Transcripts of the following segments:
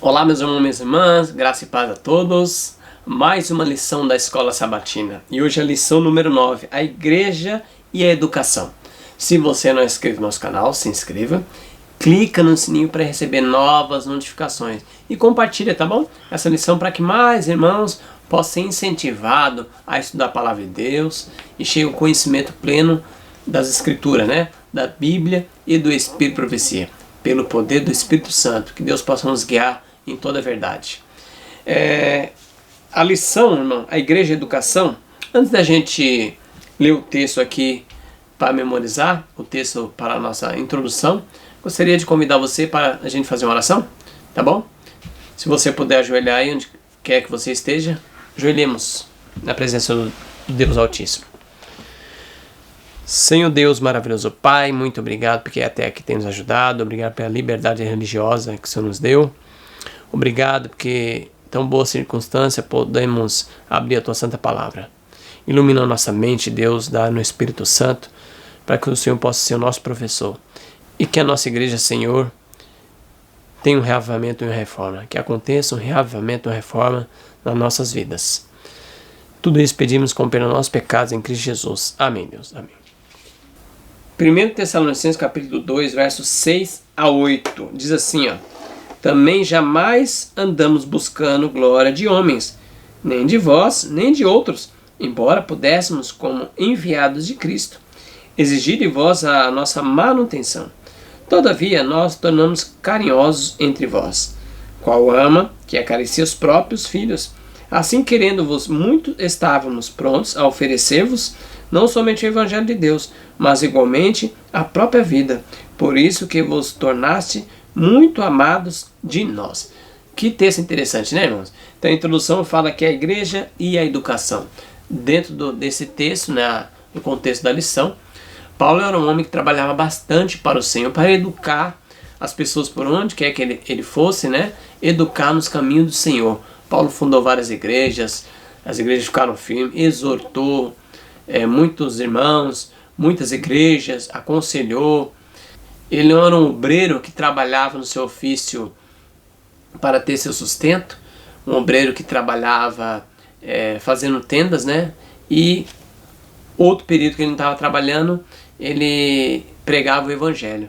Olá, meus irmãos e minhas irmãs, graça e paz a todos. Mais uma lição da Escola Sabatina. E hoje é a lição número 9, a Igreja e a Educação. Se você não é inscrito no nosso canal, se inscreva. Clica no sininho para receber novas notificações. E compartilha, tá bom? Essa lição para que mais irmãos possam ser incentivados a estudar a Palavra de Deus e cheguem ao conhecimento pleno das Escrituras, né? Da Bíblia e do Espírito e Profecia. Pelo poder do Espírito Santo, que Deus possa nos guiar em toda a verdade. A lição, irmão, a Igreja e a Educação, antes da gente ler o texto aqui para memorizar, o texto para a nossa introdução, gostaria de convidar você para a gente fazer uma oração, tá bom? Se você puder ajoelhar aí onde quer que você esteja, ajoelhemos na presença do Deus Altíssimo. Senhor Deus maravilhoso Pai, muito obrigado porque até aqui tem nos ajudado, obrigado pela liberdade religiosa que o Senhor nos deu. Obrigado porque tão boa circunstância podemos abrir a Tua Santa Palavra. Ilumina a nossa mente, Deus, dá no Espírito Santo, para que o Senhor possa ser o nosso professor. E que a nossa igreja, Senhor, tenha um reavivamento e uma reforma. Que aconteça um reavivamento e uma reforma nas nossas vidas. Tudo isso pedimos com perdão dos nossos pecados em Cristo Jesus. Amém, Deus. Amém. 1 Tessalonicenses capítulo 2, versos 6 a 8. Diz assim, ó. Também jamais andamos buscando glória de homens, nem de vós, nem de outros, embora pudéssemos, como enviados de Cristo, exigir de vós a nossa manutenção. Todavia, nós tornamos carinhosos entre vós, qual ama que acaricia os próprios filhos. Assim, querendo-vos muito, estávamos prontos a oferecer-vos não somente o Evangelho de Deus, mas igualmente a própria vida. Por isso que vos tornaste muito amados de nós. Que texto interessante, né, irmãos? Então a introdução fala que a igreja e a educação. Dentro desse texto, né, no contexto da lição, Paulo era um homem que trabalhava bastante para o Senhor, para educar as pessoas por onde quer que ele fosse, né? Educar nos caminhos do Senhor. Paulo fundou várias igrejas, as igrejas ficaram firmes, exortou muitos irmãos, muitas igrejas, aconselhou. Ele era um obreiro que trabalhava no seu ofício para ter seu sustento, um obreiro que trabalhava fazendo tendas, né? E outro período que ele não estava trabalhando, ele pregava o Evangelho.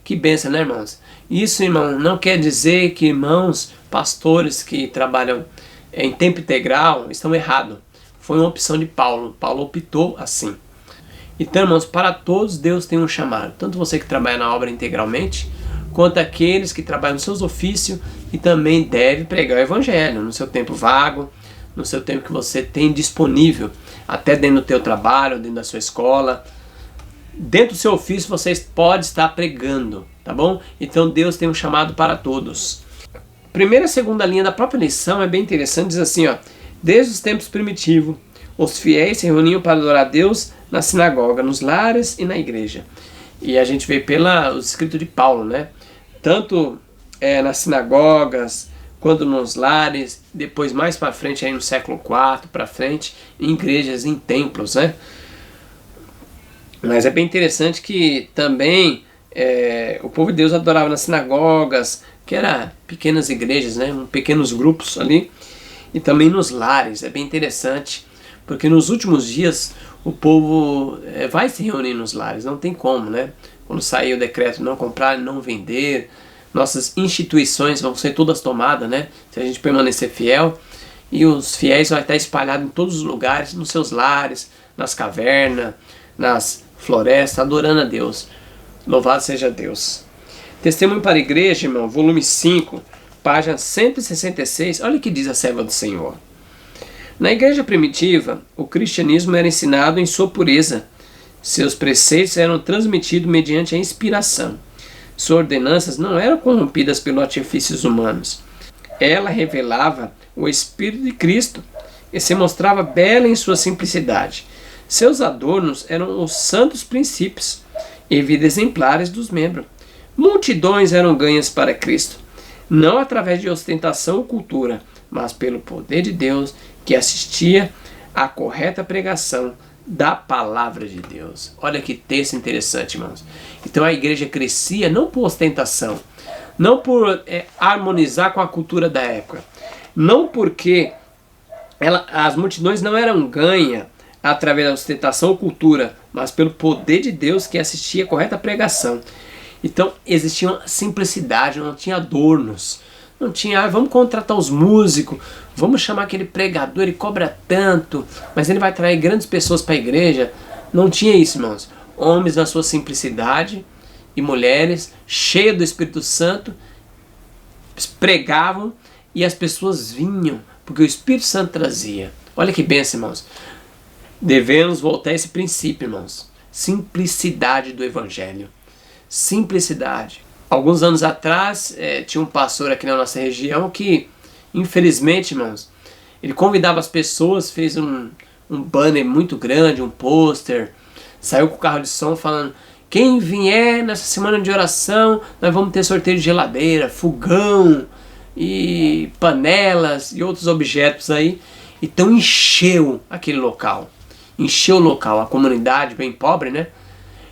Que bênção, né, irmãos? Isso, irmão, não quer dizer que irmãos, pastores que trabalham em tempo integral estão errados. Foi uma opção de Paulo. Paulo optou assim. Então, irmãos, para todos Deus tem um chamado. Tanto você que trabalha na obra integralmente, quanto aqueles que trabalham nos seus ofícios e também deve pregar o Evangelho no seu tempo vago, no seu tempo que você tem disponível, até dentro do teu trabalho, dentro da sua escola. Dentro do seu ofício você pode estar pregando, tá bom? Então Deus tem um chamado para todos. Primeira e segunda linha da própria lição é bem interessante, diz assim, ó. Desde os tempos primitivos, os fiéis se reuniam para adorar a Deus na sinagoga, nos lares e na igreja. E a gente vê pelos escritos de Paulo, né? Tanto nas sinagogas, quanto nos lares, depois mais para frente, aí no século IV para frente, em igrejas, em templos, né? Mas é bem interessante que também o povo de Deus adorava nas sinagogas, que eram pequenas igrejas, né? Pequenos grupos ali, e também nos lares. É bem interessante, porque nos últimos dias o povo vai se reunir nos lares, não tem como, né? Quando sair o decreto não comprar, não vender, nossas instituições vão ser todas tomadas, né? Se a gente permanecer fiel, e os fiéis vão estar espalhados em todos os lugares, nos seus lares, nas cavernas, nas florestas, adorando a Deus. Louvado seja Deus. Testemunho para a Igreja, irmão, volume 5, página 166, olha o que diz a serva do Senhor. Na igreja primitiva, o cristianismo era ensinado em sua pureza. Seus preceitos eram transmitidos mediante a inspiração. Suas ordenanças não eram corrompidas pelos artifícios humanos. Ela revelava o Espírito de Cristo e se mostrava bela em sua simplicidade. Seus adornos eram os santos princípios e vida exemplares dos membros. Multidões eram ganhas para Cristo, não através de ostentação ou cultura, mas pelo poder de Deus que assistia à correta pregação da palavra de Deus. Olha que texto interessante, irmãos. Então a igreja crescia não por ostentação, não por harmonizar com a cultura da época, não porque as multidões não eram ganhas através da ostentação ou cultura, mas pelo poder de Deus que assistia a correta pregação. Então existia uma simplicidade, não tinha adornos, não tinha, vamos contratar os músicos, vamos chamar aquele pregador, ele cobra tanto, mas ele vai atrair grandes pessoas para a igreja. Não tinha isso, irmãos. Homens na sua simplicidade e mulheres cheias do Espírito Santo pregavam e as pessoas vinham, porque o Espírito Santo trazia. Olha que bênção, irmãos. Devemos voltar a esse princípio, irmãos. Simplicidade do Evangelho. Simplicidade. Alguns anos atrás, tinha um pastor aqui na nossa região que, infelizmente, irmãos, ele convidava as pessoas, fez um banner muito grande, um pôster, saiu com o carro de som falando: quem vier nessa semana de oração, nós vamos ter sorteio de geladeira, fogão e panelas e outros objetos aí. Então encheu aquele local. Encheu o local, a comunidade bem pobre, né?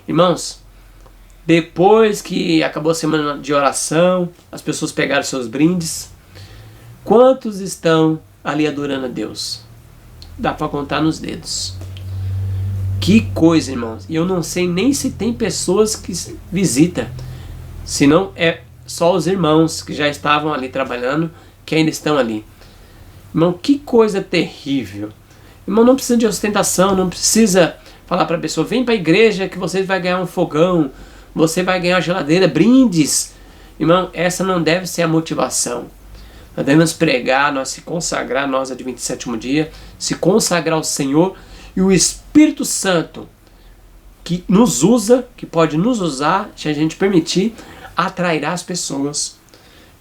Irmãos, depois que acabou a semana de oração, as pessoas pegaram seus brindes. Quantos estão ali adorando a Deus? Dá para contar nos dedos. Que coisa, irmãos. E eu não sei nem se tem pessoas que visitam. Se não, é só os irmãos que já estavam ali trabalhando, que ainda estão ali. Irmão, que coisa terrível. Irmão, não precisa de ostentação, não precisa falar para a pessoa: vem para a igreja que você vai ganhar um fogão, você vai ganhar uma geladeira, brindes. Irmão, essa não deve ser a motivação. Nós devemos pregar, nós se consagrar, nós Adventistas do Sétimo Dia, se consagrar ao Senhor, e o Espírito Santo que nos usa, que pode nos usar, se a gente permitir, atrairá as pessoas.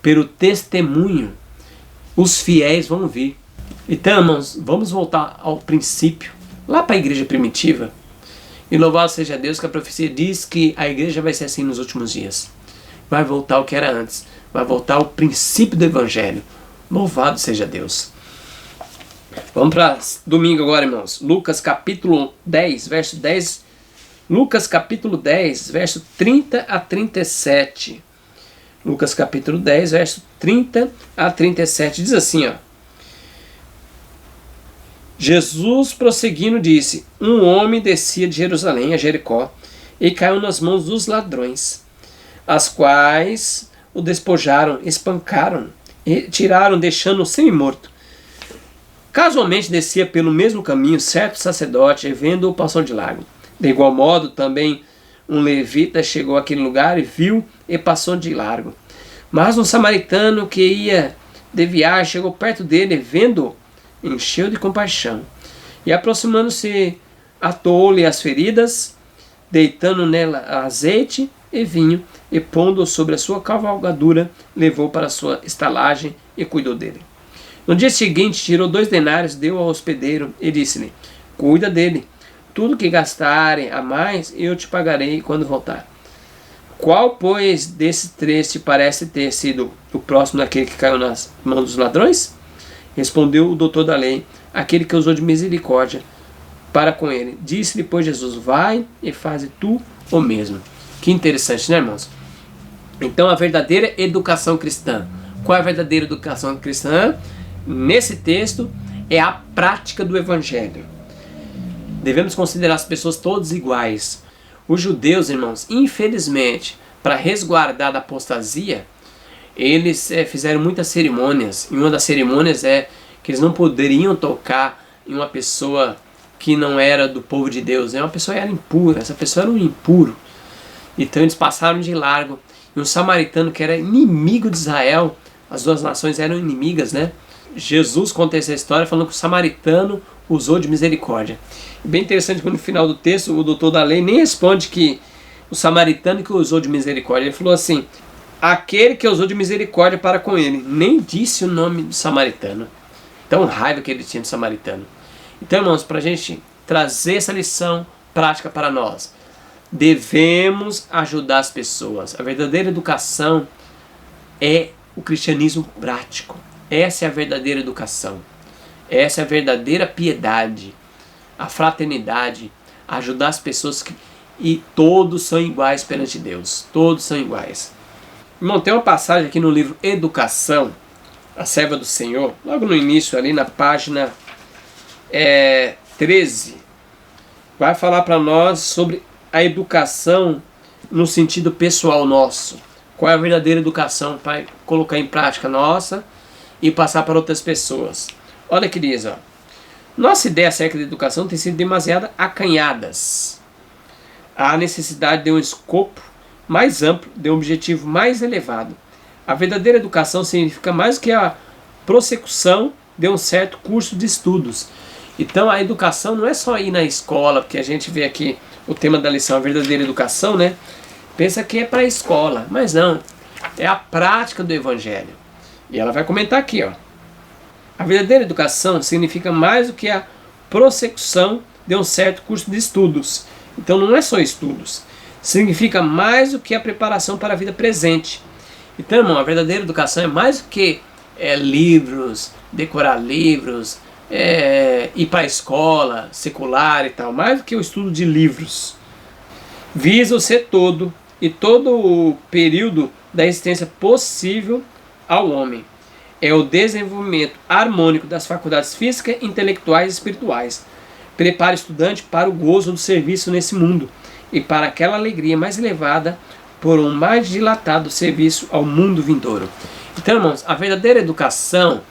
Pelo testemunho, os fiéis vão vir. Então, irmãos, vamos voltar ao princípio, lá para a igreja primitiva. E louvado seja Deus que a profecia diz que a igreja vai ser assim nos últimos dias. Vai voltar ao que era antes. Vai voltar ao princípio do Evangelho. Louvado seja Deus. Vamos para domingo agora, irmãos. Lucas capítulo 10, verso 10. Lucas capítulo 10, verso 30 a 37. Lucas capítulo 10, verso 30 a 37. Diz assim, ó. Jesus, prosseguindo, disse: um homem descia de Jerusalém a Jericó e caiu nas mãos dos ladrões, as quais o despojaram, espancaram e tiraram, deixando-o semi-morto. Casualmente descia pelo mesmo caminho certo sacerdote, e vendo-o passou de largo. De igual modo, também um levita chegou àquele lugar e viu e passou de largo. Mas um samaritano que ia de viagem chegou perto dele, vendo-o, encheu de compaixão, e aproximando-se, atou-lhe as feridas, deitando nela azeite e vinho, e pondo-o sobre a sua cavalgadura, levou para a sua estalagem e cuidou dele. No dia seguinte, tirou 2 denários, deu ao hospedeiro e disse-lhe: cuida dele, tudo que gastarem a mais eu te pagarei quando voltar. Qual, pois, desses 3 te parece ter sido o próximo daquele que caiu nas mãos dos ladrões? Respondeu o doutor da lei: aquele que usou de misericórdia para com ele. Disse-lhe, pois, Jesus: vai e faze tu o mesmo. Que interessante, né, irmãos? Então, a verdadeira educação cristã. Qual é a verdadeira educação cristã? Nesse texto, é a prática do Evangelho. Devemos considerar as pessoas todas iguais. Os judeus, irmãos, infelizmente, para resguardar da apostasia, eles fizeram muitas cerimônias. E uma das cerimônias é que eles não poderiam tocar em uma pessoa que não era do povo de Deus. Uma pessoa era impura, essa pessoa era um impuro. Então eles passaram de largo. E um samaritano que era inimigo de Israel, as 2 nações eram inimigas, né? Jesus conta essa história falando que o samaritano usou de misericórdia. E bem interessante que no final do texto o doutor da lei nem responde que o samaritano que usou de misericórdia. Ele falou assim: aquele que usou de misericórdia para com ele. Nem disse o nome do samaritano. Tão raiva que ele tinha do samaritano. Então, irmãos, para a gente trazer essa lição prática para nós, devemos ajudar as pessoas. A verdadeira educação é o cristianismo prático. Essa é a verdadeira educação. Essa é a verdadeira piedade. A fraternidade. Ajudar as pessoas e todos são iguais perante Deus. Todos são iguais. Irmão, tem uma passagem aqui no livro Educação, a Serva do Senhor, logo no início ali na página 13, vai falar para nós sobre a educação no sentido pessoal nosso. Qual é a verdadeira educação para colocar em prática nossa e passar para outras pessoas. Olha que diz, ó. Nossa ideia acerca da educação tem sido demasiado acanhadas. Há necessidade de um escopo mais amplo, de um objetivo mais elevado. A verdadeira educação significa mais do que a prossecução de um certo curso de estudos. Então a educação não é só ir na escola, porque a gente vê aqui o tema da lição, a verdadeira educação, né? Pensa que é para a escola, mas não. É a prática do evangelho. E ela vai comentar aqui, ó. A verdadeira educação significa mais do que a prossecução de um certo curso de estudos. Então não é só estudos. Significa mais do que a preparação para a vida presente. Então, irmão, a verdadeira educação é mais do que livros, decorar livros, ir para a escola secular e tal. Mais do que o estudo de livros. Visa o ser todo e todo o período da existência possível ao homem. É o desenvolvimento harmônico das faculdades físicas, intelectuais e espirituais. Prepara o estudante para o gozo do serviço nesse mundo e para aquela alegria mais elevada por um mais dilatado serviço ao mundo vindouro. Então, irmãos, a verdadeira educação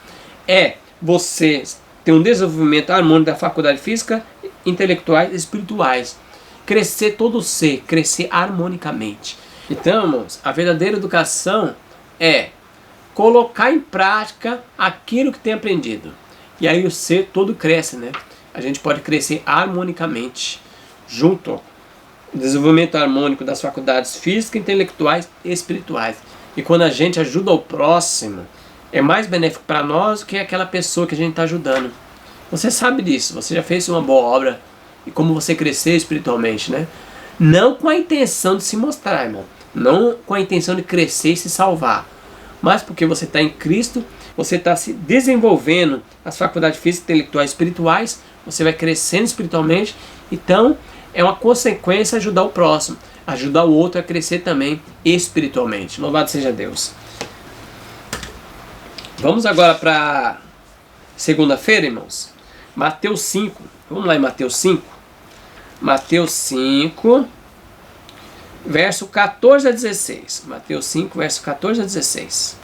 é você ter um desenvolvimento harmônico da faculdade física, intelectuais e espirituais. Crescer todo o ser, crescer harmonicamente. Então, irmãos, a verdadeira educação é colocar em prática aquilo que tem aprendido. E aí o ser todo cresce, né? A gente pode crescer harmonicamente, junto ao desenvolvimento harmônico das faculdades físicas, intelectuais e espirituais. E quando a gente ajuda o próximo, é mais benéfico para nós do que aquela pessoa que a gente está ajudando. Você sabe disso, você já fez uma boa obra e como você crescer espiritualmente, né? Não com a intenção de se mostrar, irmão. Não com a intenção de crescer e se salvar. Mas porque você está em Cristo, você está se desenvolvendo as faculdades físicas, intelectuais e espirituais, você vai crescendo espiritualmente, então é uma consequência ajudar o próximo, ajudar o outro a crescer também espiritualmente. Louvado seja Deus. Vamos agora para segunda-feira, irmãos. Mateus 5. Vamos lá em Mateus 5. Mateus 5, verso 14 a 16. Mateus 5, verso 14 a 16.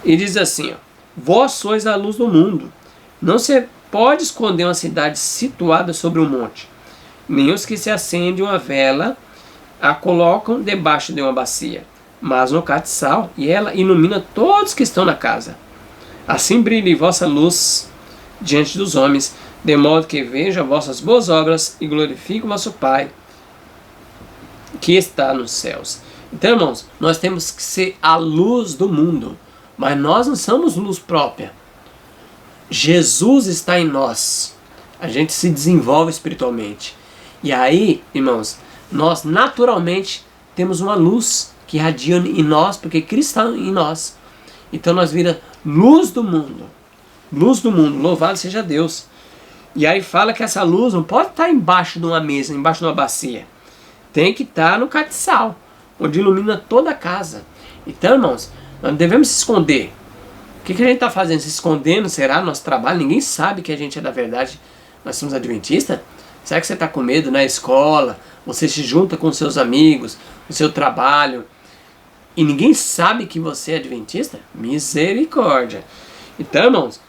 E diz assim, ó, vós sois a luz do mundo. Não se pode esconder uma cidade situada sobre um monte. Nem os que se acendem uma vela a colocam debaixo de uma bacia, mas no catiçal, e ela ilumina todos que estão na casa. Assim brilhe vossa luz diante dos homens, de modo que vejam vossas boas obras e glorifiquem o vosso Pai que está nos céus. Então, irmãos, nós temos que ser a luz do mundo, mas nós não somos luz própria. Jesus está em nós. A gente se desenvolve espiritualmente. E aí, irmãos, nós naturalmente temos uma luz que irradia em nós, porque Cristo está em nós. Então nós vira luz do mundo. Luz do mundo, louvado seja Deus. E aí fala que essa luz não pode estar embaixo de uma mesa, embaixo de uma bacia. Tem que estar no catiçal, onde ilumina toda a casa. Então, irmãos, nós não devemos se esconder. O que a gente está fazendo? Se escondendo? Será nosso trabalho? Ninguém sabe que a gente é da verdade. Nós somos adventistas? Será que você está com medo na escola? Você se junta com seus amigos, no seu trabalho, e ninguém sabe que você é adventista? Misericórdia! Então, irmãos,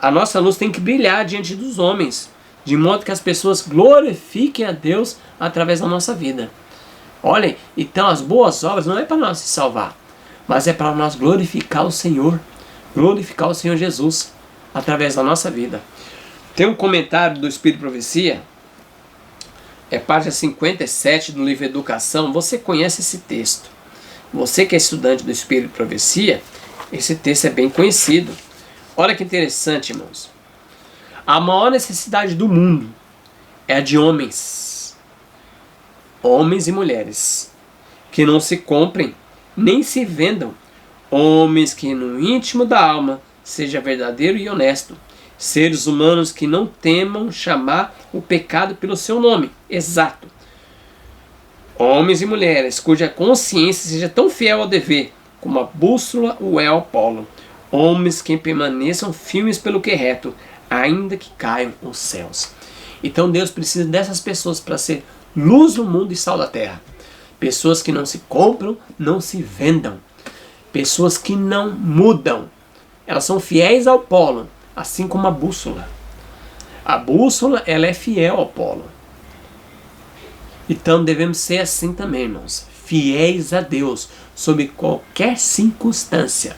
a nossa luz tem que brilhar diante dos homens, de modo que as pessoas glorifiquem a Deus através da nossa vida. Olhem, então as boas obras não é para nós se salvar, mas é para nós glorificar o Senhor Jesus, através da nossa vida. Tem um comentário do Espírito Profecia, página 57 do livro Educação. Você conhece esse texto. Você que é estudante do Espírito Profecia, esse texto é bem conhecido. Olha que interessante, irmãos. A maior necessidade do mundo é a de homens e mulheres, que não se comprem, nem se vendam. Homens que no íntimo da alma seja verdadeiro e honesto. Seres humanos que não temam chamar o pecado pelo seu nome exato. Homens e mulheres cuja consciência seja tão fiel ao dever como a bússola o é ao polo. Homens que permaneçam firmes pelo que é reto, ainda que caiam os céus. Então Deus precisa dessas pessoas para ser luz no mundo e sal da terra. Pessoas que não se compram, não se vendam. Pessoas que não mudam. Elas são fiéis ao polo, assim como a bússola. A bússola, ela é fiel ao polo. Então devemos ser assim também, irmãos. Fiéis a Deus, sob qualquer circunstância.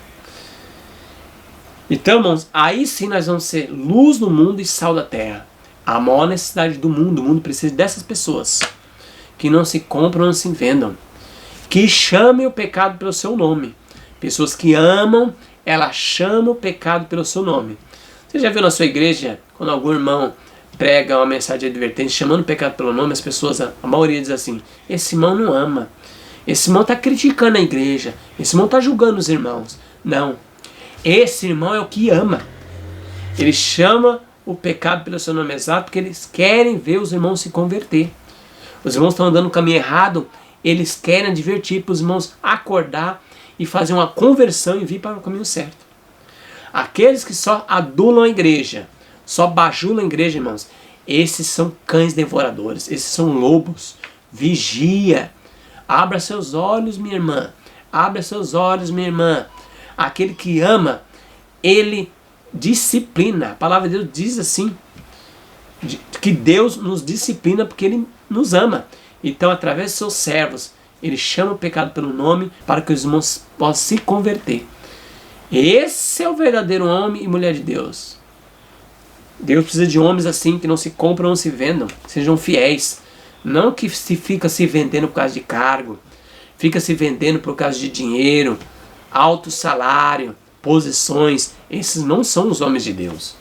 Então, irmãos, aí sim nós vamos ser luz no mundo e sal da terra. A maior necessidade do mundo, o mundo precisa dessas pessoas. Que não se compram, não se vendam. Que chamem o pecado pelo seu nome. Pessoas que amam, ela chama o pecado pelo seu nome. Você já viu na sua igreja, quando algum irmão prega uma mensagem de advertência, chamando o pecado pelo nome, as pessoas, a maioria diz assim, esse irmão não ama. Esse irmão está criticando a igreja. Esse irmão está julgando os irmãos. Não. Esse irmão é o que ama. Ele chama o pecado pelo seu nome exato porque eles querem ver os irmãos se converter. Os irmãos estão andando no caminho errado, eles querem advertir para os irmãos acordar e fazer uma conversão e vir para o caminho certo. Aqueles que só adulam a igreja, só bajulam a igreja, irmãos, esses são cães devoradores, esses são lobos. Vigia. Abra seus olhos, minha irmã. Abra seus olhos, minha irmã. Aquele que ama, ele disciplina. A palavra de Deus diz assim, que Deus nos disciplina porque ele nos ama. Então, através de seus servos, ele chama o pecado pelo nome para que os irmãos possam se converter. Esse é o verdadeiro homem e mulher de Deus. Deus precisa de homens assim, que não se compram, não se vendam, sejam fiéis. Não que se fica se vendendo por causa de cargo, fica se vendendo por causa de dinheiro, alto salário, posições. Esses não são os homens de Deus.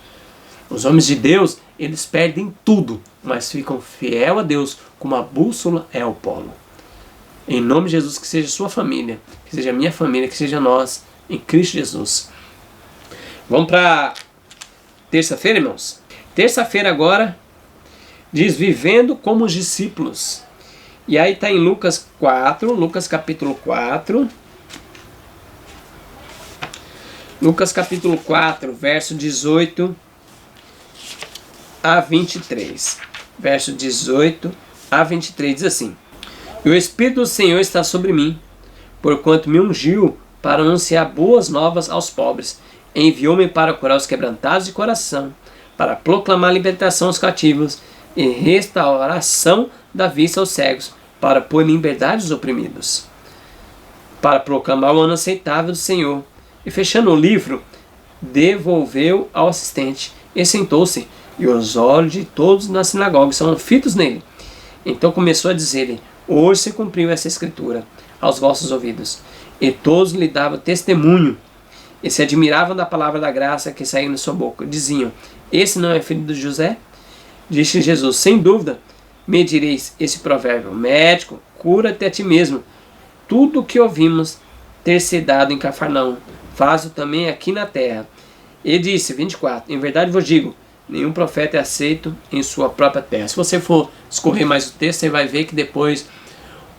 Os homens de Deus, eles perdem tudo, mas ficam fiel a Deus, como a bússola é ao polo. Em nome de Jesus, que seja a sua família, que seja a minha família, que seja nós, em Cristo Jesus. Vamos para terça-feira, irmãos? Terça-feira agora diz vivendo como os discípulos. E aí está em Lucas 4, Lucas capítulo 4. Lucas capítulo 4, verso 18 a 23. Verso 18 a 23 diz assim: E o Espírito do Senhor está sobre mim, porquanto me ungiu para anunciar boas novas aos pobres. Enviou-me para curar os quebrantados de coração, para proclamar libertação aos cativos e restauração da vista aos cegos, para pôr em liberdade os oprimidos, para proclamar o ano aceitável do Senhor. E fechando o livro, devolveu ao assistente, e sentou-se, e os olhos de todos na sinagoga estavam fitos nele. Então começou a dizer-lhe: Hoje se cumpriu essa escritura aos vossos ouvidos. E todos lhe davam testemunho, e se admiravam da palavra da graça que saía na sua boca. Diziam: Esse não é filho de José? Disse Jesus: Sem dúvida, me direis esse provérbio: Médico, cura-te a ti mesmo. Tudo o que ouvimos ter se dado em Cafarnaum, faz-o também aqui na terra. E disse, 24, Em verdade vos digo, nenhum profeta é aceito em sua própria terra. Se você for escorrer mais o texto, você vai ver que depois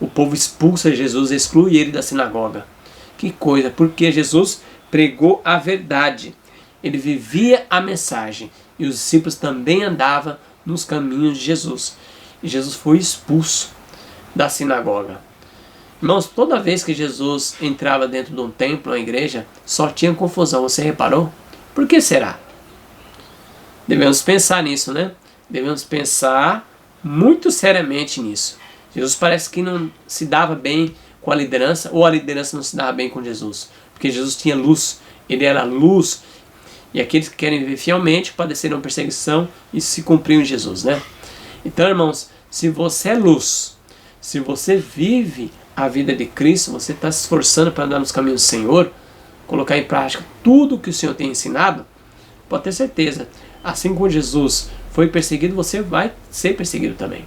o povo expulsa Jesus, exclui ele da sinagoga. Que coisa, porque Jesus pregou a verdade. Ele vivia a mensagem. E os discípulos também andavam nos caminhos de Jesus. E Jesus foi expulso da sinagoga. Irmãos, toda vez que Jesus entrava dentro de um templo, uma igreja, só tinha confusão. Você reparou? Por que será? Devemos pensar nisso, né? Devemos pensar muito seriamente nisso. Jesus parece que não se dava bem com a liderança, ou a liderança não se dava bem com Jesus. Porque Jesus tinha luz, ele era luz. E aqueles que querem viver fielmente padecerão perseguição e se cumpriram em Jesus, né? Então, irmãos, se você é luz, se você vive a vida de Cristo, você está se esforçando para andar nos caminhos do Senhor, colocar em prática tudo que o Senhor tem ensinado, pode ter certeza, assim como Jesus foi perseguido, você vai ser perseguido também.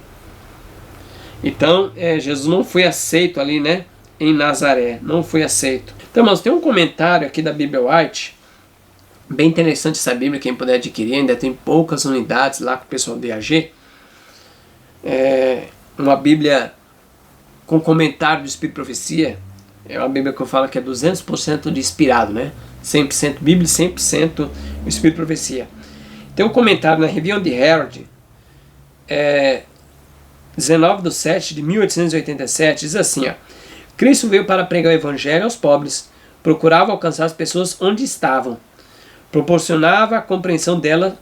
Então, Jesus não foi aceito ali, né, em Nazaré, não foi aceito. Então, irmãos, tem um comentário aqui da Bíblia White, bem interessante essa Bíblia, quem puder adquirir, ainda tem poucas unidades lá com o pessoal do DAG. Uma Bíblia com comentário do Espírito Profecia, é uma Bíblia que eu falo que é 200% de inspirado, né? 100% Bíblia, 100% Espírito Profecia. Tem um comentário na Review de Herald, 19/7 de 1887, diz assim, ó: Cristo veio para pregar o Evangelho aos pobres, procurava alcançar as pessoas onde estavam, proporcionava a compreensão delas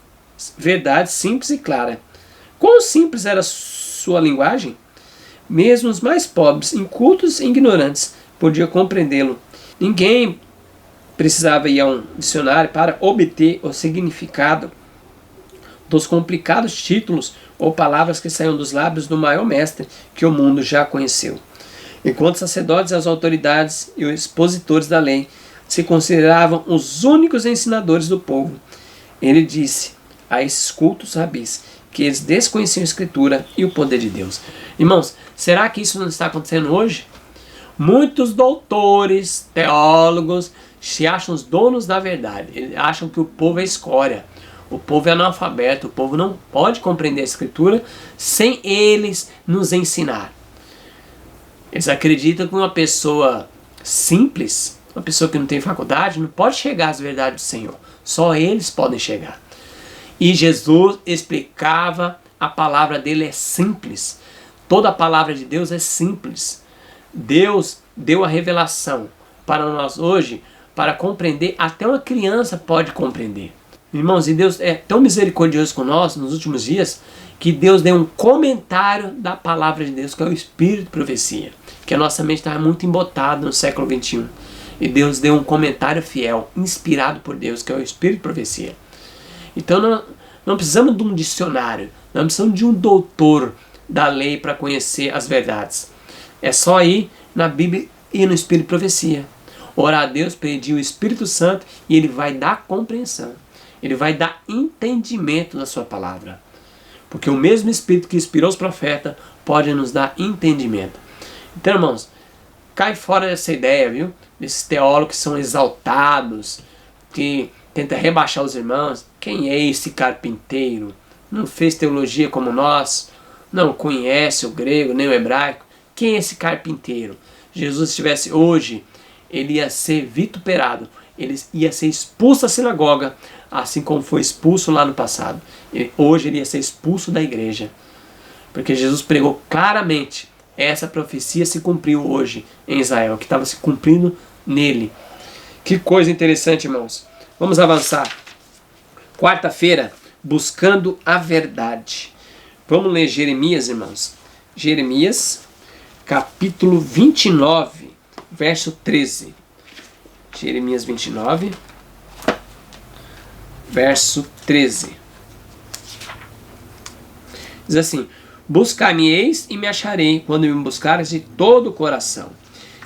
verdade simples e clara. Quão simples era sua linguagem? Mesmo os mais pobres, incultos e ignorantes podiam compreendê-lo. Ninguém precisava ir a um dicionário para obter o significado dos complicados títulos ou palavras que saíam dos lábios do maior mestre que o mundo já conheceu. Enquanto os sacerdotes, as autoridades e os expositores da lei se consideravam os únicos ensinadores do povo, ele disse a esses cultos rabis que eles desconheciam a Escritura e o poder de Deus. Irmãos, será que isso não está acontecendo hoje? Muitos doutores, teólogos, se acham os donos da verdade. Eles acham que o povo é escória. O povo é analfabeto. O povo não pode compreender a Escritura sem eles nos ensinar. Eles acreditam que uma pessoa simples, uma pessoa que não tem faculdade, não pode chegar às verdades do Senhor. Só eles podem chegar. E Jesus explicava, a palavra dele é simples. Toda a palavra de Deus é simples. Deus deu a revelação para nós hoje, para compreender, até uma criança pode compreender. Irmãos, e Deus é tão misericordioso com nós nos últimos dias, que Deus deu um comentário da palavra de Deus, que é o Espírito de Profecia. Que a nossa mente estava muito embotada no século XXI. E Deus deu um comentário fiel, inspirado por Deus, que é o Espírito de Profecia. Então não precisamos de um dicionário, não precisamos de um doutor da lei para conhecer as verdades. É só ir na Bíblia e no Espírito de Profecia. Orar a Deus, pedir o Espírito Santo e Ele vai dar compreensão. Ele vai dar entendimento da sua palavra. Porque o mesmo Espírito que inspirou os profetas pode nos dar entendimento. Então, irmãos, cai fora dessa ideia, viu? Desses teólogos que são exaltados, que tenta rebaixar os irmãos. Quem é esse carpinteiro? Não fez teologia como nós, não conhece o grego nem o hebraico. Quem é esse carpinteiro? Jesus estivesse hoje, ele ia ser vituperado, ele ia ser expulso da sinagoga, assim como foi expulso lá no passado. Hoje ele ia ser expulso da igreja, porque Jesus pregou claramente. Essa profecia se cumpriu hoje em Israel, que estava se cumprindo nele. Que coisa interessante, irmãos. Vamos avançar. Quarta-feira, buscando a verdade. Vamos ler Jeremias, irmãos. Jeremias, capítulo 29, verso 13. Jeremias 29, verso 13. Diz assim: buscar-me-eis e me acharei, quando me buscares de todo o coração.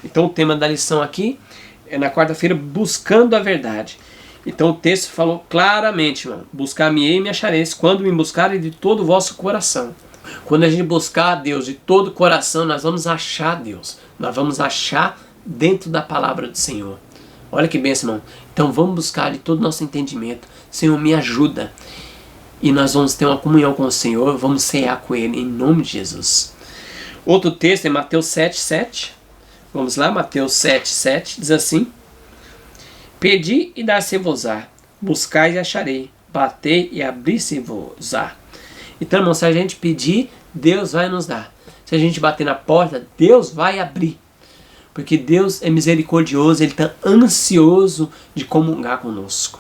Então o tema da lição aqui é na quarta-feira, buscando a verdade. Então o texto falou claramente, irmão, buscar-me-ei e me achareis, quando me buscarem de todo o vosso coração. Quando a gente buscar a Deus de todo o coração, nós vamos achar Deus. Nós vamos achar dentro da palavra do Senhor. Olha que bênção, irmão. Então vamos buscar de todo o nosso entendimento. Senhor, me ajuda. E nós vamos ter uma comunhão com o Senhor, vamos cear com Ele, em nome de Jesus. Outro texto é Mateus 7:7. Vamos lá, Mateus 7:7, diz assim: pedi e dar-se-vos-á, buscai e acharei, batei e abrir-se-vos-á. Então, irmão, se a gente pedir, Deus vai nos dar. Se a gente bater na porta, Deus vai abrir. Porque Deus é misericordioso, Ele está ansioso de comungar conosco.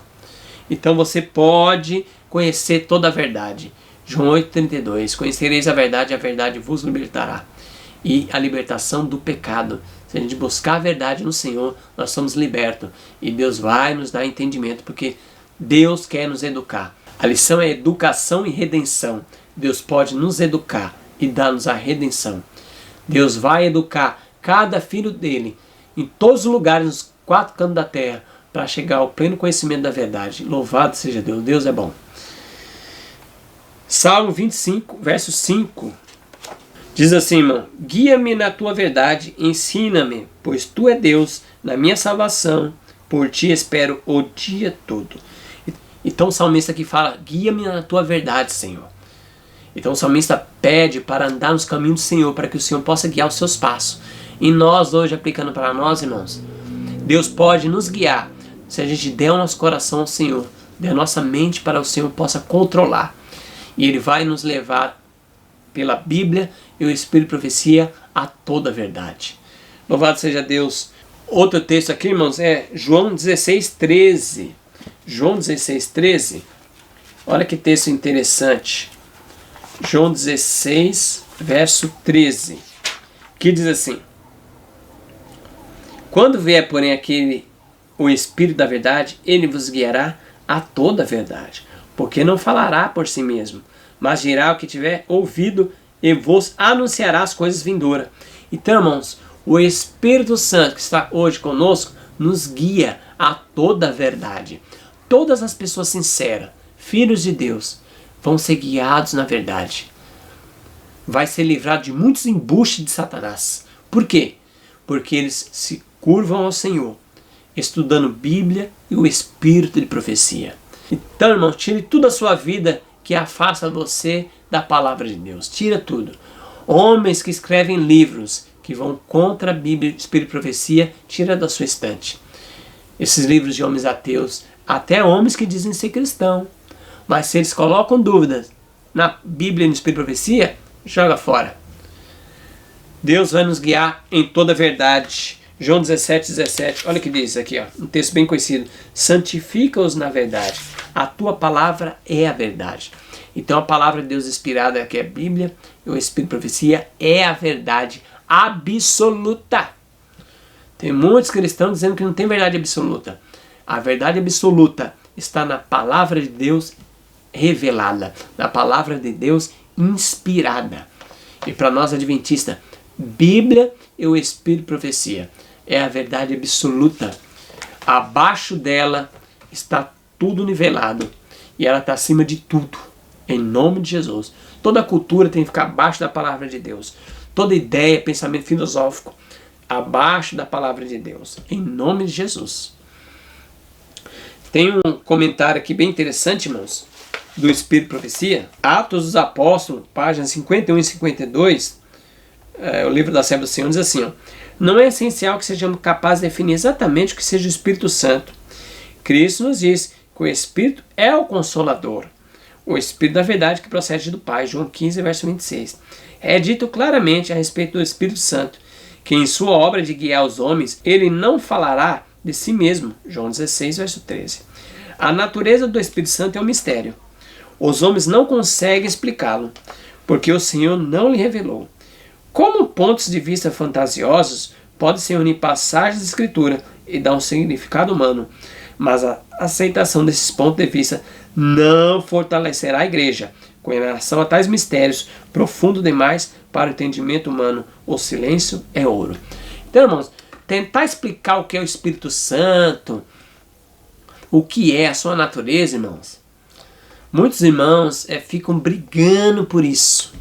Então você pode conhecer toda a verdade. João 8,32. Conhecereis a verdade vos libertará. E a libertação do pecado. Se a gente buscar a verdade no Senhor, nós somos libertos. E Deus vai nos dar entendimento, porque Deus quer nos educar. A lição é educação e redenção. Deus pode nos educar e dar-nos a redenção. Deus vai educar cada filho dele em todos os lugares, nos 4 cantos da terra, para chegar ao pleno conhecimento da verdade. Louvado seja Deus. Deus é bom. Salmo 25, verso 5. Diz assim, irmão: guia-me na tua verdade, ensina-me, pois tu é Deus, na minha salvação, por ti espero o dia todo. Então o salmista aqui fala: guia-me na tua verdade, Senhor. Então o salmista pede para andar nos caminhos do Senhor, para que o Senhor possa guiar os seus passos. E nós hoje, aplicando para nós, irmãos, Deus pode nos guiar se a gente der o nosso coração ao Senhor, der a nossa mente para o Senhor possa controlar. E Ele vai nos levar pela Bíblia e o Espírito de profecia a toda a verdade. Louvado seja Deus. Outro texto aqui, irmãos, é João 16:13. João 16:13. Olha que texto interessante. João 16, verso 13. Que diz assim: quando vier, porém, o Espírito da verdade, ele vos guiará a toda a verdade. Porque não falará por si mesmo, mas dirá o que tiver ouvido e vos anunciará as coisas vindouras. Então, irmãos, o Espírito Santo que está hoje conosco nos guia a toda a verdade. Todas as pessoas sinceras, filhos de Deus, vão ser guiados na verdade. Vai ser livrado de muitos embustes de Satanás. Por quê? Porque eles se curvam ao Senhor, estudando Bíblia e o Espírito de profecia. Então, irmão, tire tudo da sua vida que afasta você da palavra de Deus. Tira tudo. Homens que escrevem livros que vão contra a Bíblia e o Espírito de profecia, tira da sua estante. Esses livros de homens ateus, até homens que dizem ser cristão, mas se eles colocam dúvidas na Bíblia e no Espírito de profecia, joga fora. Deus vai nos guiar em toda a verdade. João 17:17, olha o que diz aqui, ó, um texto bem conhecido. Santifica-os na verdade. A tua palavra é a verdade. Então a palavra de Deus inspirada, que é a Bíblia, e o Espírito de profecia, é a verdade absoluta. Tem muitos cristãos dizendo que não tem verdade absoluta. A verdade absoluta está na palavra de Deus revelada, na palavra de Deus inspirada. E para nós adventistas, Bíblia e o Espírito de profecia é a verdade absoluta. Abaixo dela está tudo nivelado e ela está acima de tudo, em nome de Jesus. Toda cultura tem que ficar abaixo da palavra de Deus. Toda ideia, pensamento filosófico, abaixo da palavra de Deus, em nome de Jesus. Tem um comentário aqui bem interessante, irmãos, do Espírito de profecia. Atos dos Apóstolos, páginas 51 e 52, o livro da Serva do Senhor diz assim, ó: não é essencial que sejamos capazes de definir exatamente o que seja o Espírito Santo. Cristo nos diz que o Espírito é o Consolador, o Espírito da verdade que procede do Pai. João 15, verso 26. É dito claramente a respeito do Espírito Santo que em sua obra de guiar os homens, ele não falará de si mesmo. João 16, verso 13. A natureza do Espírito Santo é um mistério. Os homens não conseguem explicá-lo, porque o Senhor não lhe revelou. Como pontos de vista fantasiosos, pode-se unir passagens da Escritura e dar um significado humano, mas a aceitação desses pontos de vista não fortalecerá a igreja. Com relação a tais mistérios, profundo demais para o entendimento humano, o silêncio é ouro. Então, irmãos, tentar explicar o que é o Espírito Santo, o que é a sua natureza, irmãos. Muitos irmãos ficam brigando por isso.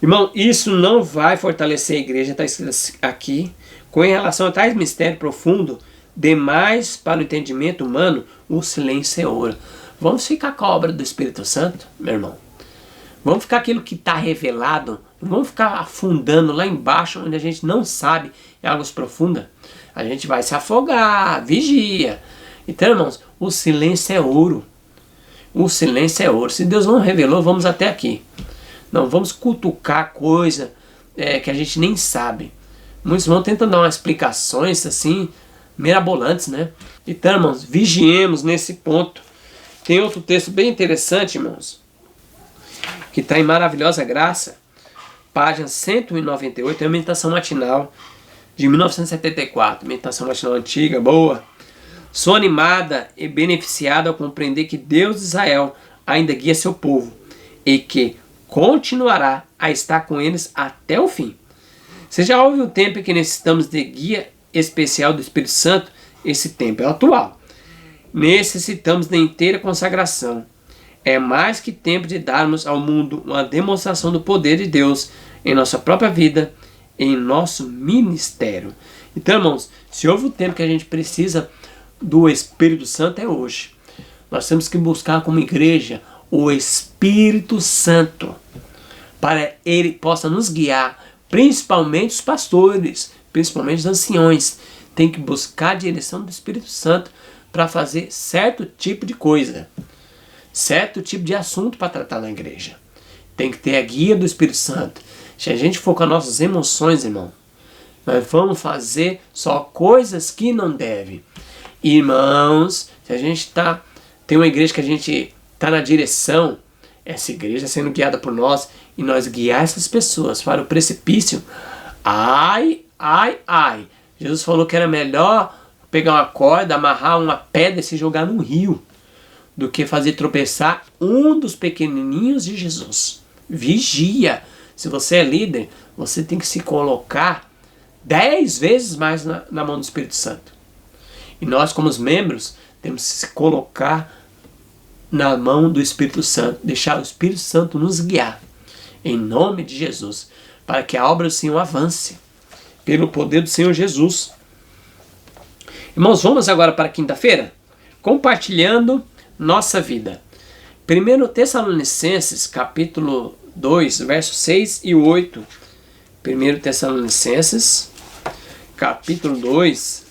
Irmão, isso não vai fortalecer a igreja, está escrito aqui. Com relação a tais mistérios profundos, demais para o entendimento humano, o silêncio é ouro. Vamos ficar com a obra do Espírito Santo, meu irmão? Vamos ficar aquilo que está revelado? Vamos ficar afundando lá embaixo, onde a gente não sabe, em águas profundas? A gente vai se afogar, vigia. Então, irmãos, o silêncio é ouro. O silêncio é ouro. Se Deus não revelou, vamos até aqui. Não vamos cutucar coisa que a gente nem sabe. Muitos irmãos tentam dar umas explicações assim, mirabolantes, né? Então, irmãos, vigiemos nesse ponto. Tem outro texto bem interessante, irmãos, que está em Maravilhosa Graça, página 198, é uma meditação matinal de 1974. Meditação matinal antiga, boa. Sou animada e beneficiada ao compreender que Deus de Israel ainda guia seu povo e que continuará a estar com eles até o fim. Se já houve um tempo em que necessitamos de guia especial do Espírito Santo, esse tempo é atual. Necessitamos de inteira consagração. É mais que tempo de darmos ao mundo uma demonstração do poder de Deus em nossa própria vida, em nosso ministério. Então, irmãos, se houve um tempo que a gente precisa do Espírito Santo, é hoje. Nós temos que buscar como igreja o Espírito Santo. para Ele possa nos guiar, principalmente os pastores, principalmente os anciões. Tem que buscar a direção do Espírito Santo para fazer certo tipo de coisa, certo tipo de assunto para tratar na igreja. Tem que ter a guia do Espírito Santo. Se a gente for com as nossas emoções, irmão, nós vamos fazer só coisas que não deve. Irmãos, se a gente tem uma igreja que a gente está na direção, essa igreja sendo guiada por nós, e nós guiar essas pessoas para o precipício, ai, ai, ai. Jesus falou que era melhor pegar uma corda, amarrar uma pedra e se jogar num rio, do que fazer tropeçar um dos pequenininhos de Jesus. Vigia. Se você é líder, você tem que se colocar 10 vezes mais na mão do Espírito Santo. E nós, como os membros, temos que se colocar na mão do Espírito Santo, deixar o Espírito Santo nos guiar, em nome de Jesus, para que a obra do Senhor avance, pelo poder do Senhor Jesus. Irmãos, vamos agora para a quinta-feira, compartilhando nossa vida. 1 Tessalonicenses, capítulo 2, versos 6 e 8. 1 Tessalonicenses, capítulo 2,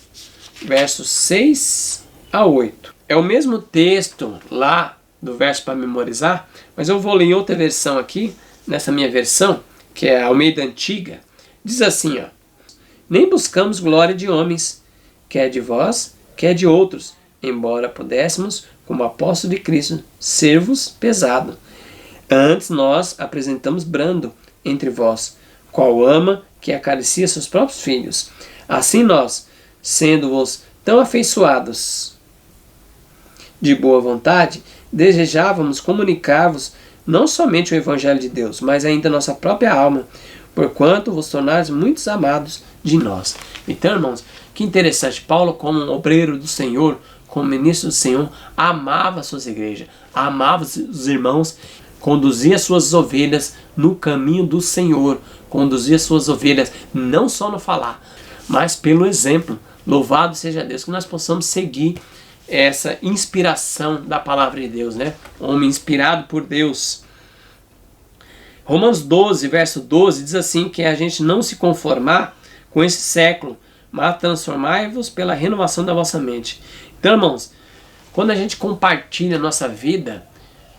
versos 6 a 8. É o mesmo texto lá do verso para memorizar, mas eu vou ler em outra versão aqui, nessa minha versão, que é a Almeida Antiga. Diz assim, ó: nem buscamos glória de homens, quer de vós, quer de outros, embora pudéssemos, como apóstolo de Cristo, ser-vos pesado. Antes nós apresentamos brando entre vós, qual ama que acaricia seus próprios filhos. Assim nós, sendo-vos tão afeiçoados de boa vontade, desejávamos comunicar-vos não somente o Evangelho de Deus, mas ainda nossa própria alma, porquanto vos tornares muitos amados de nós. Então, irmãos, que interessante, Paulo, como um obreiro do Senhor, como ministro do Senhor, amava as suas igrejas, amava os irmãos, conduzia suas ovelhas no caminho do Senhor, conduzia suas ovelhas não só no falar, mas pelo exemplo. Louvado seja Deus, que nós possamos seguir essa inspiração da palavra de Deus, né? Homem inspirado por Deus. Romanos 12, verso 12, diz assim, que a gente não se conformar com esse século, mas transformai-vos pela renovação da vossa mente. Então, irmãos, quando a gente compartilha a nossa vida,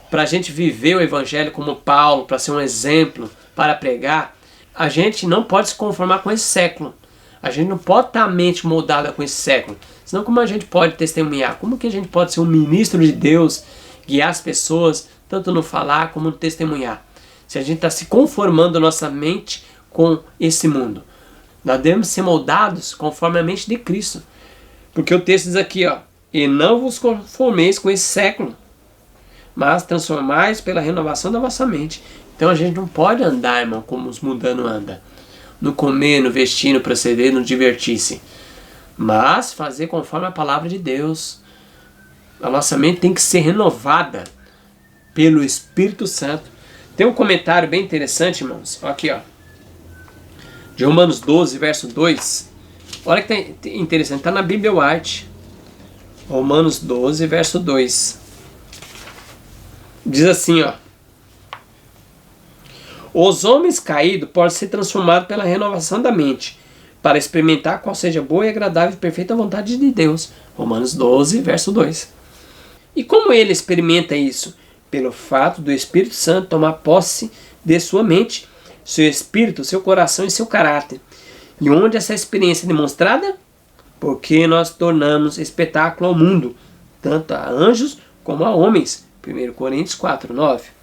para a gente viver o Evangelho como Paulo, para ser um exemplo, para pregar, a gente não pode se conformar com esse século. A gente não pode estar a mente moldada com esse século. Senão, como a gente pode testemunhar? Como que a gente pode ser um ministro de Deus, guiar as pessoas, tanto no falar como no testemunhar? Se a gente está se conformando a nossa mente com esse mundo. Nós devemos ser moldados conforme a mente de Cristo. Porque o texto diz aqui, ó: e não vos conformeis com esse século, mas transformais pela renovação da vossa mente. Então a gente não pode andar, irmão, como os mundanos andam. No comer, no vestir, no proceder, no divertir-se. Mas fazer conforme a palavra de Deus. A nossa mente tem que ser renovada pelo Espírito Santo. Tem um comentário bem interessante, irmãos. Aqui, ó. De Romanos 12, verso 2. Olha que tá interessante. Está na Bíblia White. Romanos 12, verso 2. Diz assim, ó: os homens caídos podem ser transformados pela renovação da mente, para experimentar qual seja boa e agradável e perfeita vontade de Deus. Romanos 12, verso 2. E como ele experimenta isso? Pelo fato do Espírito Santo tomar posse de sua mente, seu espírito, seu coração e seu caráter. E onde essa experiência é demonstrada? Porque nós tornamos espetáculo ao mundo, tanto a anjos como a homens. 1 Coríntios 4, 9.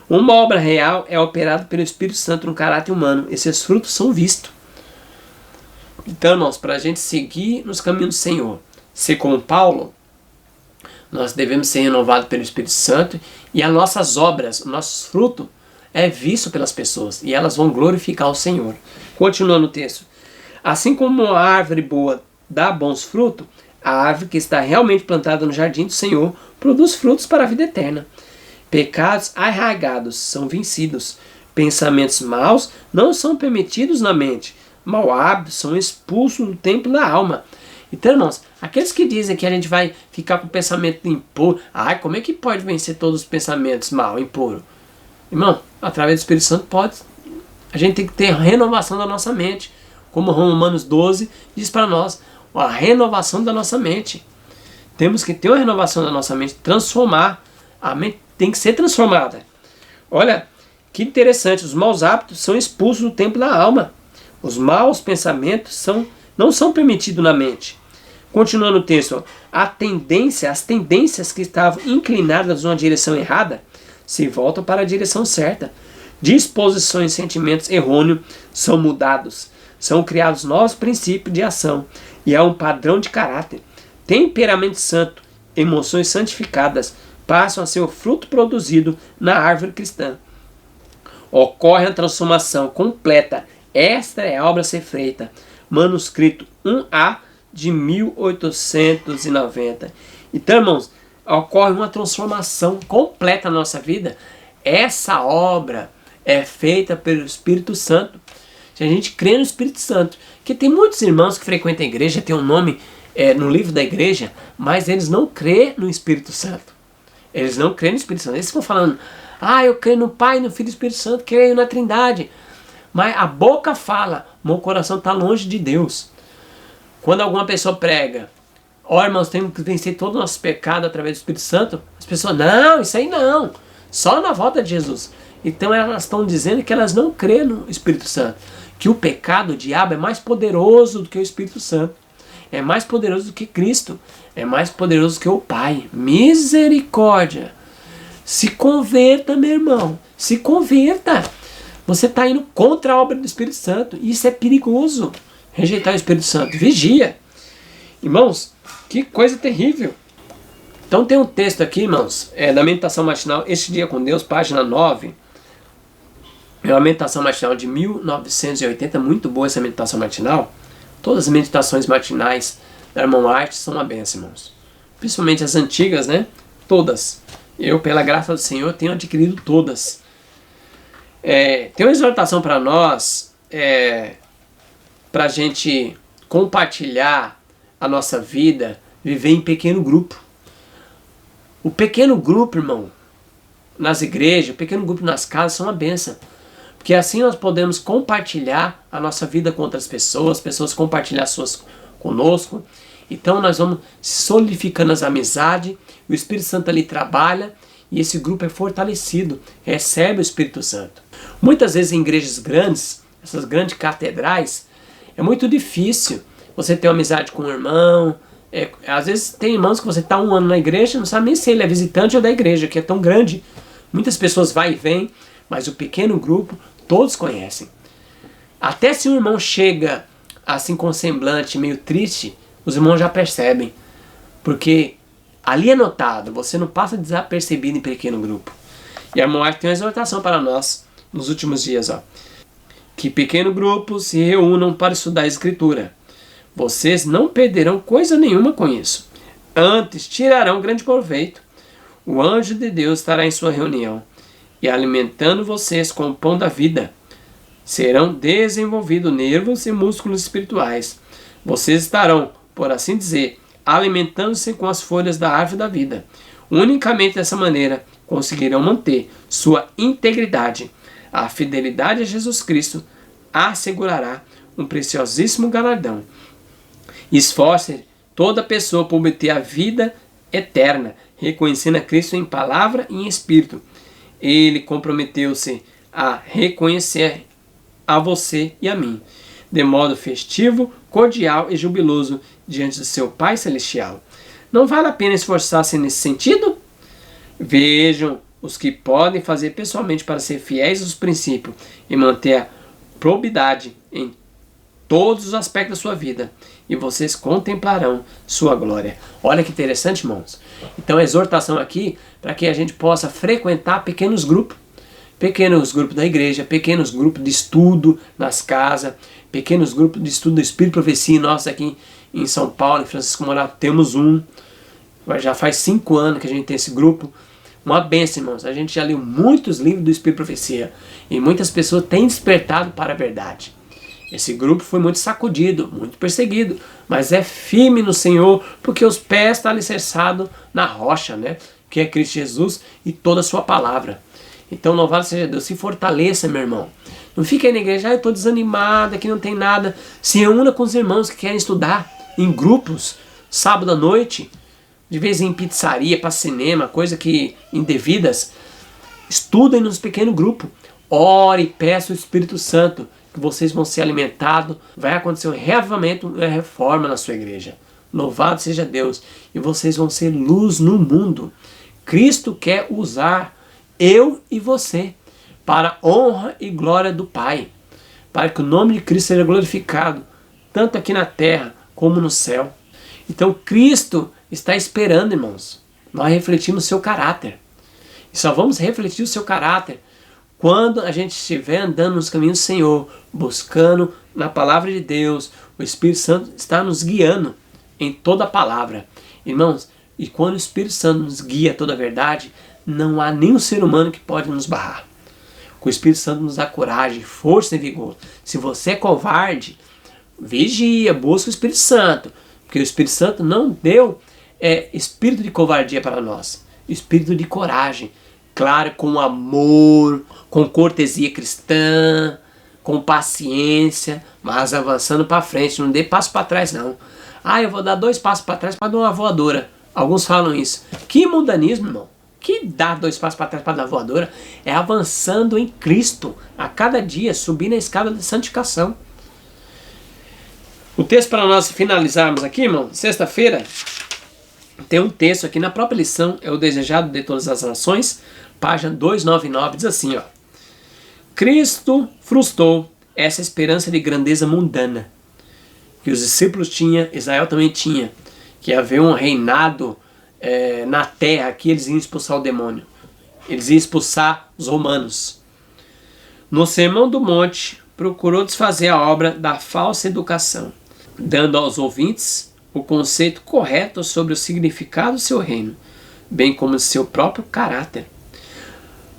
Uma obra real é operada pelo Espírito Santo no caráter humano. Esses frutos são vistos. Então, irmãos, para a gente seguir nos caminhos do Senhor, ser como Paulo, nós devemos ser renovados pelo Espírito Santo, e as nossas obras, o nosso fruto, é visto pelas pessoas, e elas vão glorificar o Senhor. Continuando o texto. Assim como a árvore boa dá bons frutos, a árvore que está realmente plantada no jardim do Senhor produz frutos para a vida eterna. Pecados arraigados são vencidos. Pensamentos maus não são permitidos na mente. Mau hábitos são expulsos do templo da alma. Então, irmãos, aqueles que dizem que a gente vai ficar com pensamento impuro, como é que pode vencer todos os pensamentos mal, impuro? Irmão, através do Espírito Santo, pode. A gente tem que ter a renovação da nossa mente. Como Romanos 12 diz para nós, a renovação da nossa mente. Temos que ter uma renovação da nossa mente, transformar. A mente tem que ser transformada. Olha, que interessante, os maus hábitos são expulsos do templo da alma. Os maus pensamentos não são permitidos na mente. Continuando o texto, as tendências que estavam inclinadas numa direção errada, se voltam para a direção certa. Disposições e sentimentos errôneos são mudados. São criados novos princípios de ação e há um padrão de caráter. Temperamento santo, emoções santificadas passam a ser o fruto produzido na árvore cristã. Ocorre a transformação completa. Esta é a obra a ser feita. Manuscrito 1A de 1890. Então, irmãos, ocorre uma transformação completa na nossa vida. Essa obra é feita pelo Espírito Santo. Se a gente crê no Espírito Santo, que tem muitos irmãos que frequentam a igreja, tem um nome no livro da igreja, mas eles não crêem no Espírito Santo. Eles não creem no Espírito Santo. Eles ficam falando, eu creio no Pai, no Filho e no Espírito Santo, creio na Trindade. Mas a boca fala, meu coração está longe de Deus. Quando alguma pessoa prega, irmãos, temos que vencer todos os nossos pecados através do Espírito Santo, as pessoas, não, isso aí não, só na volta de Jesus. Então elas estão dizendo que elas não creem no Espírito Santo, que o pecado, o diabo é mais poderoso do que o Espírito Santo, é mais poderoso do que Cristo, é mais poderoso que o Pai. Misericórdia! Se converta, meu irmão, se converta. Você está indo contra a obra do Espírito Santo, e isso é perigoso, rejeitar o Espírito Santo. Vigia! Irmãos, que coisa terrível! Então tem um texto aqui, irmãos, da Meditação Matinal, Este Dia com Deus, página 9. É uma meditação matinal de 1980, muito boa essa meditação matinal. Todas as meditações matinais da Irmã White são uma benção, irmãos. Principalmente as antigas, né? Todas. Eu, pela graça do Senhor, tenho adquirido todas. Tem uma exortação para nós, para a gente compartilhar a nossa vida, viver em pequeno grupo. O pequeno grupo, irmão, nas igrejas, o pequeno grupo nas casas são uma benção. Porque assim nós podemos compartilhar a nossa vida com outras pessoas, pessoas compartilhar suas conosco. Então nós vamos solidificando as amizades, o Espírito Santo ali trabalha e esse grupo é fortalecido, recebe o Espírito Santo. Muitas vezes em igrejas grandes, essas grandes catedrais, é muito difícil você ter uma amizade com um irmão. Às vezes tem irmãos que você está um ano na igreja, não sabe nem se ele é visitante ou da igreja, que é tão grande. Muitas pessoas vai e vêm, mas o pequeno grupo todos conhecem. Até se um irmão chega assim com um semblante meio triste, os irmãos já percebem. Porque ali é notado, você não passa desapercebido em pequeno grupo. E a irmã tem uma exortação para nós nos últimos dias. Que pequeno grupo se reúnam para estudar a Escritura. Vocês não perderão coisa nenhuma com isso. Antes tirarão grande proveito. O anjo de Deus estará em sua reunião e alimentando vocês com o pão da vida. Serão desenvolvidos nervos e músculos espirituais. Vocês estarão, por assim dizer, alimentando-se com as folhas da árvore da vida. Unicamente dessa maneira conseguirão manter sua integridade. A fidelidade a Jesus Cristo assegurará um preciosíssimo galardão. Esforce toda pessoa por obter a vida eterna, reconhecendo a Cristo em palavra e em espírito. Ele comprometeu-se a reconhecer a você e a mim, de modo festivo, cordial e jubiloso diante do seu Pai Celestial. Não vale a pena esforçar-se nesse sentido? Vejam os que podem fazer pessoalmente para ser fiéis aos princípios e manter a probidade em todos os aspectos da sua vida, e vocês contemplarão sua glória. Olha que interessante, irmãos. Então a exortação aqui para que a gente possa frequentar pequenos grupos da igreja, pequenos grupos de estudo nas casas, pequenos grupos de estudo do Espírito e Profecia. Nós aqui em São Paulo, em Francisco Morato, temos um. Já faz 5 anos que a gente tem esse grupo. Uma benção, irmãos. A gente já leu muitos livros do Espírito e Profecia e muitas pessoas têm despertado para a verdade. Esse grupo foi muito sacudido, muito perseguido, mas é firme no Senhor, porque os pés estão alicerçados na rocha, né? Que é Cristo Jesus e toda a sua palavra. Então, louvado seja Deus. Se fortaleça, meu irmão. Não fique aí na igreja, eu estou desanimado, aqui não tem nada. Se reúna com os irmãos que querem estudar em grupos, sábado à noite, de vez em pizzaria, para cinema, coisa que indevidas. Estudem nos pequenos grupos. Ore e peça o Espírito Santo, que vocês vão ser alimentados. Vai acontecer um reavivamento, uma reforma na sua igreja. Louvado seja Deus. E vocês vão ser luz no mundo. Cristo quer usar eu e você para a honra e glória do Pai. Para que o nome de Cristo seja glorificado, tanto aqui na terra como no céu. Então Cristo está esperando, irmãos. Nós refletimos o seu caráter. E só vamos refletir o seu caráter quando a gente estiver andando nos caminhos do Senhor, buscando na palavra de Deus. O Espírito Santo está nos guiando em toda a palavra. Irmãos, e quando o Espírito Santo nos guia a toda a verdade, não há nenhum ser humano que pode nos barrar. O Espírito Santo nos dá coragem, força e vigor. Se você é covarde, vigia, busca o Espírito Santo. Porque o Espírito Santo não deu espírito de covardia para nós. Espírito de coragem. Claro, com amor, com cortesia cristã, com paciência, mas avançando para frente. Não dê passo para trás, não. Eu vou dar 2 passos para trás para dar uma voadora. Alguns falam isso. Que mundanismo, irmão. Que dar 2 passos para trás para dar voadora é avançando em Cristo a cada dia, subindo a escada de santificação. O texto para nós finalizarmos aqui, irmão, sexta-feira, tem um texto aqui na própria lição, é o desejado de todas as nações, página 299, diz assim, Cristo frustrou essa esperança de grandeza mundana que os discípulos tinham, Israel também tinha, que ia haver um reinado na terra, que eles iam expulsar o demônio. Eles iam expulsar os romanos. No Sermão do Monte, procurou desfazer a obra da falsa educação, dando aos ouvintes o conceito correto sobre o significado do seu reino, bem como de seu próprio caráter.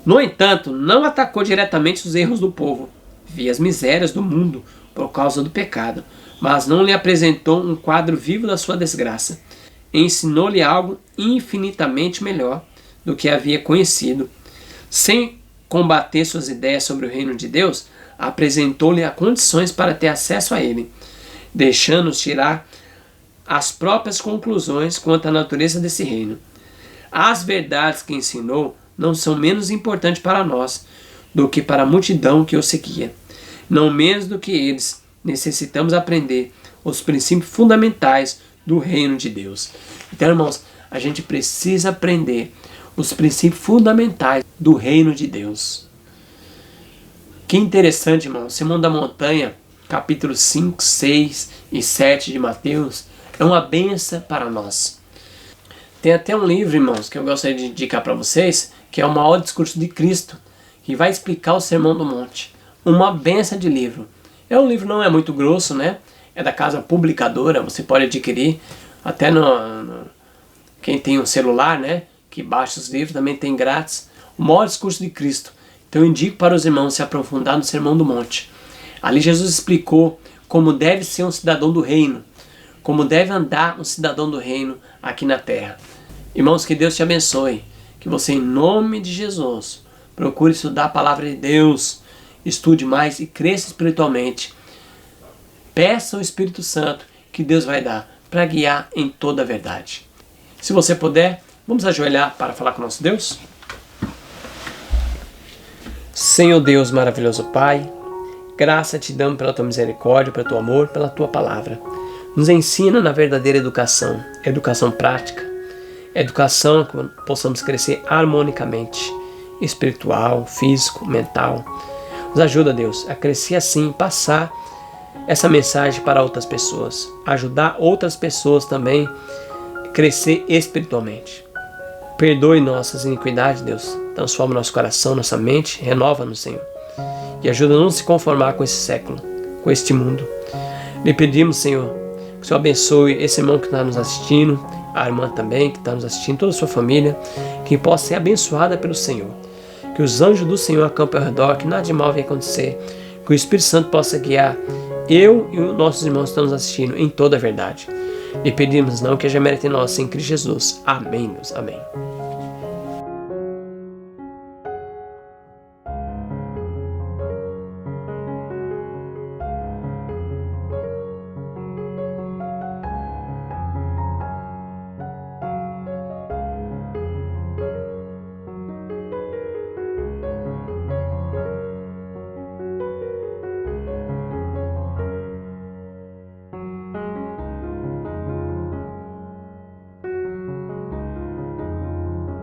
No entanto, não atacou diretamente os erros do povo, via as misérias do mundo por causa do pecado, mas não lhe apresentou um quadro vivo da sua desgraça. Ensinou-lhe algo infinitamente melhor do que havia conhecido. Sem combater suas ideias sobre o reino de Deus, apresentou-lhe as condições para ter acesso a ele, deixando-os tirar as próprias conclusões quanto à natureza desse reino. As verdades que ensinou não são menos importantes para nós do que para a multidão que o seguia. Não menos do que eles, necessitamos aprender os princípios fundamentais do reino de Deus. Então, irmãos, a gente precisa aprender os princípios fundamentais do reino de Deus. Que interessante, irmão. Sermão da Montanha, capítulo 5, 6 e 7 de Mateus, é uma bênção para nós. Tem até um livro, irmãos, que eu gostaria de indicar para vocês, que é o maior discurso de Cristo, que vai explicar o Sermão do Monte. Uma bênção de livro. Um livro não é muito grosso, né? É da Casa Publicadora, você pode adquirir até quem tem um celular, né? Que baixa os livros, também tem grátis. O maior discurso de Cristo. Então eu indico para os irmãos se aprofundar no Sermão do Monte. Ali Jesus explicou como deve ser um cidadão do reino, como deve andar um cidadão do reino aqui na terra. Irmãos, que Deus te abençoe, que você, em nome de Jesus, procure estudar a palavra de Deus, estude mais e cresça espiritualmente. Peça ao Espírito Santo que Deus vai dar para guiar em toda a verdade. Se você puder, vamos ajoelhar para falar com o nosso Deus? Senhor Deus, maravilhoso Pai, graça te damos pela tua misericórdia, pelo teu amor, pela tua palavra. Nos ensina na verdadeira educação, educação prática, educação que possamos crescer harmonicamente, espiritual, físico, mental. Nos ajuda, Deus, a crescer assim, passar essa mensagem para outras pessoas, ajudar outras pessoas também a crescer espiritualmente. Perdoe nossas iniquidades, Deus, transforma nosso coração, nossa mente, renova-nos, Senhor, e ajuda a não se conformar com esse século, com este mundo. Lhe pedimos, Senhor, que o Senhor abençoe esse irmão que está nos assistindo, a irmã também que está nos assistindo, toda a sua família, que possa ser abençoada pelo Senhor, que os anjos do Senhor acampem ao redor, que nada de mal venha acontecer, que o Espírito Santo possa guiar eu e os nossos irmãos que estão nos assistindo em toda a verdade. E pedimos não que haja mérito em nós, em Cristo Jesus. Amém, Deus. Amém.